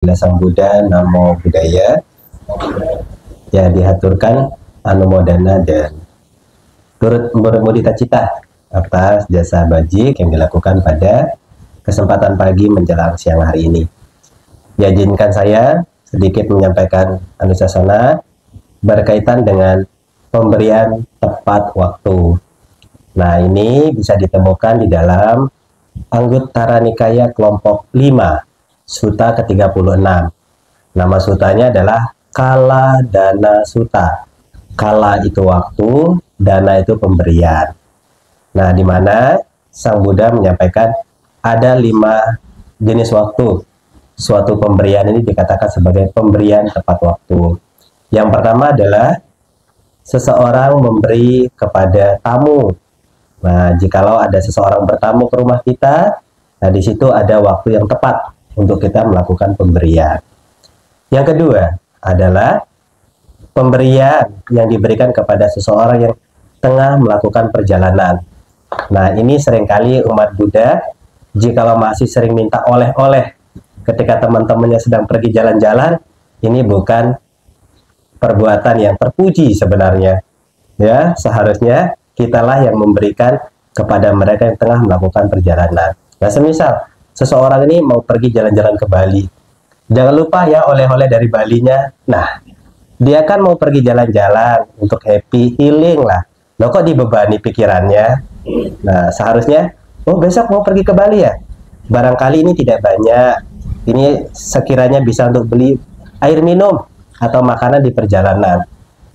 Sang Buddha, Namo Buddhaya. Ya, dihaturkan anumodana dan turut bermudita cita atas jasa bajik yang dilakukan pada kesempatan pagi menjelang siang hari ini. Ya, izinkan saya sedikit menyampaikan anusasana berkaitan dengan pemberian tepat waktu. Nah, ini bisa ditemukan di dalam Anguttara Nikaya kelompok 5, Sutta ke-36. Nama sutanya adalah Kala Dana Sutta. Kala itu waktu, dana itu pemberian. Nah, di mana Sang Buddha menyampaikan ada 5 jenis waktu. Suatu pemberian ini dikatakan sebagai pemberian tepat waktu. Yang pertama adalah seseorang memberi kepada tamu. Nah, jikalau ada seseorang bertamu ke rumah kita, nah di situ ada waktu yang tepat untuk kita melakukan pemberian. Yang kedua adalah pemberian yang diberikan kepada seseorang yang tengah melakukan perjalanan. Nah, ini seringkali umat Buddha, jikalau masih sering minta oleh-oleh ketika teman-temannya sedang pergi jalan-jalan, ini bukan perbuatan yang terpuji sebenarnya. Ya, seharusnya kitalah yang memberikan kepada mereka yang tengah melakukan perjalanan. Nah, semisal seseorang ini mau pergi jalan-jalan ke Bali, jangan lupa ya oleh-oleh dari Balinya. Nah, dia kan mau pergi jalan-jalan untuk happy, healing lah. Loh, kok dibebani pikirannya? Nah, seharusnya, oh besok mau pergi ke Bali ya? Barangkali ini tidak banyak. Ini sekiranya bisa untuk beli air minum atau makanan di perjalanan.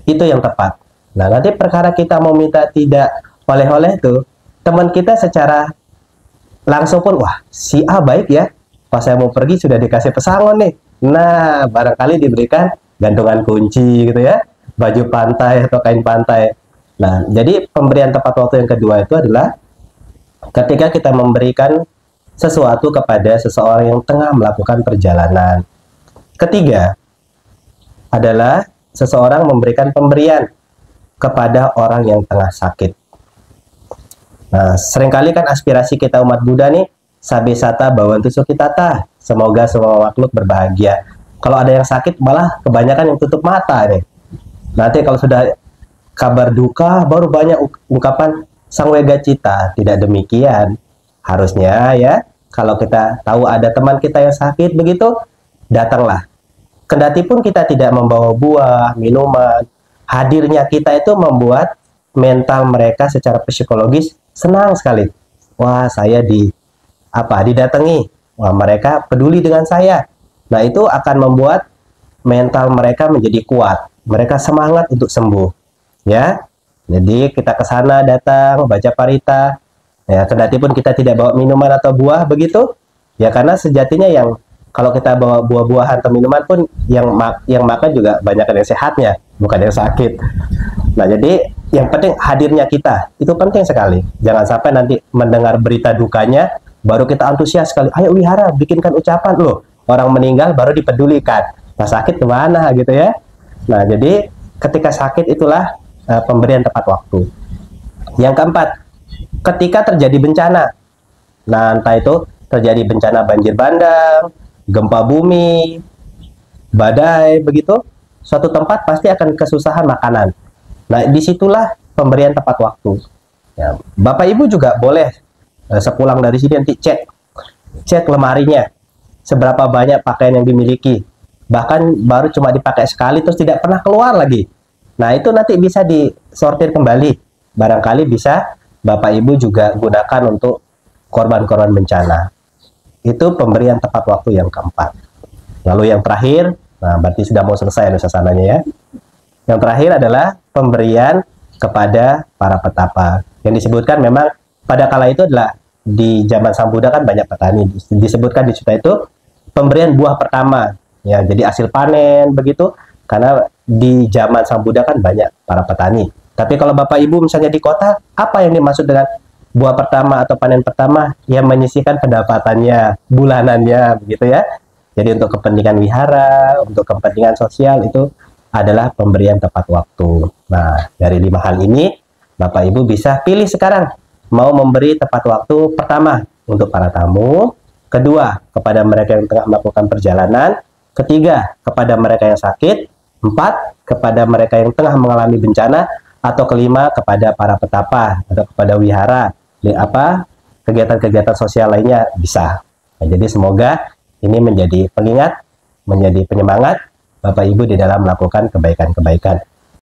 Itu yang tepat. Nah, nanti perkara kita mau minta tidak oleh-oleh itu, teman kita secara langsung pun, wah, si A baik ya, pas saya mau pergi sudah dikasih pesangon nih. Nah, barangkali diberikan gantungan kunci gitu ya, baju pantai atau kain pantai. Nah, jadi pemberian tepat waktu yang kedua itu adalah ketika kita memberikan sesuatu kepada seseorang yang tengah melakukan perjalanan. Ketiga adalah seseorang memberikan pemberian kepada orang yang tengah sakit. Nah, seringkali kan aspirasi kita umat Buddha nih, sabe sata bawantu sukitata, semoga semua makhluk berbahagia. Kalau ada yang sakit, malah kebanyakan yang tutup mata nih. Nanti kalau sudah kabar duka, baru banyak ungkapan sangwega cita. Tidak demikian. Harusnya ya, kalau kita tahu ada teman kita yang sakit begitu, datanglah. Kendati pun kita tidak membawa buah, minuman, hadirnya kita itu membuat mental mereka secara psikologis senang sekali. Wah, saya didatangi. Wah, mereka peduli dengan saya. Nah, itu akan membuat mental mereka menjadi kuat. Mereka semangat untuk sembuh. Ya. Jadi kita ke sana datang baca parita. Ya, kendati pun kita tidak bawa minuman atau buah begitu. Ya, karena sejatinya yang kalau kita bawa buah-buahan atau minuman pun yang makan juga banyak yang sehatnya, bukan yang sakit. Nah, jadi yang penting hadirnya kita, itu penting sekali. Jangan sampai nanti mendengar berita dukanya, baru kita antusias sekali. Ayo wihara, bikinkan ucapan loh. Orang meninggal baru dipedulikan. Nah, sakit kemana gitu ya. Nah, jadi ketika sakit itulah pemberian tepat waktu. Yang keempat, ketika terjadi bencana. Nah, entah itu terjadi bencana banjir bandang, gempa bumi, badai, begitu, suatu tempat pasti akan kesusahan makanan. Nah, disitulah pemberian tepat waktu. Ya, Bapak Ibu juga boleh sepulang dari sini nanti cek lemarinya, seberapa banyak pakaian yang dimiliki. Bahkan baru cuma dipakai sekali terus tidak pernah keluar lagi. Nah, itu nanti bisa disortir kembali. Barangkali bisa Bapak Ibu juga gunakan untuk korban-korban bencana. Itu pemberian tepat waktu yang keempat. Lalu yang terakhir, nah berarti sudah mau selesai nusasananya ya. Yang terakhir adalah pemberian kepada para petapa. Yang disebutkan memang pada kala itu adalah di zaman Sang Buddha kan banyak petani. Disebutkan di Sutta itu pemberian buah pertama. Ya, jadi hasil panen begitu. Karena di zaman Sang Buddha kan banyak para petani. Tapi kalau Bapak Ibu misalnya di kota, apa yang dimaksud dengan buah pertama atau panen pertama? Yang menyisihkan pendapatannya, bulanannya, begitu ya. Jadi untuk kepentingan wihara, untuk kepentingan sosial itu adalah pemberian tepat waktu. Nah, dari 5 hal ini, Bapak Ibu bisa pilih sekarang. Mau memberi tepat waktu pertama untuk para tamu, kedua kepada mereka yang tengah melakukan perjalanan, Ketiga, kepada mereka yang sakit. 4, kepada mereka yang tengah mengalami bencana. Atau kelima, kepada para petapa atau kepada wihara. Kegiatan-kegiatan sosial lainnya bisa. Nah, jadi semoga ini menjadi pengingat, menjadi penyemangat Bapak Ibu di dalam melakukan kebaikan-kebaikan.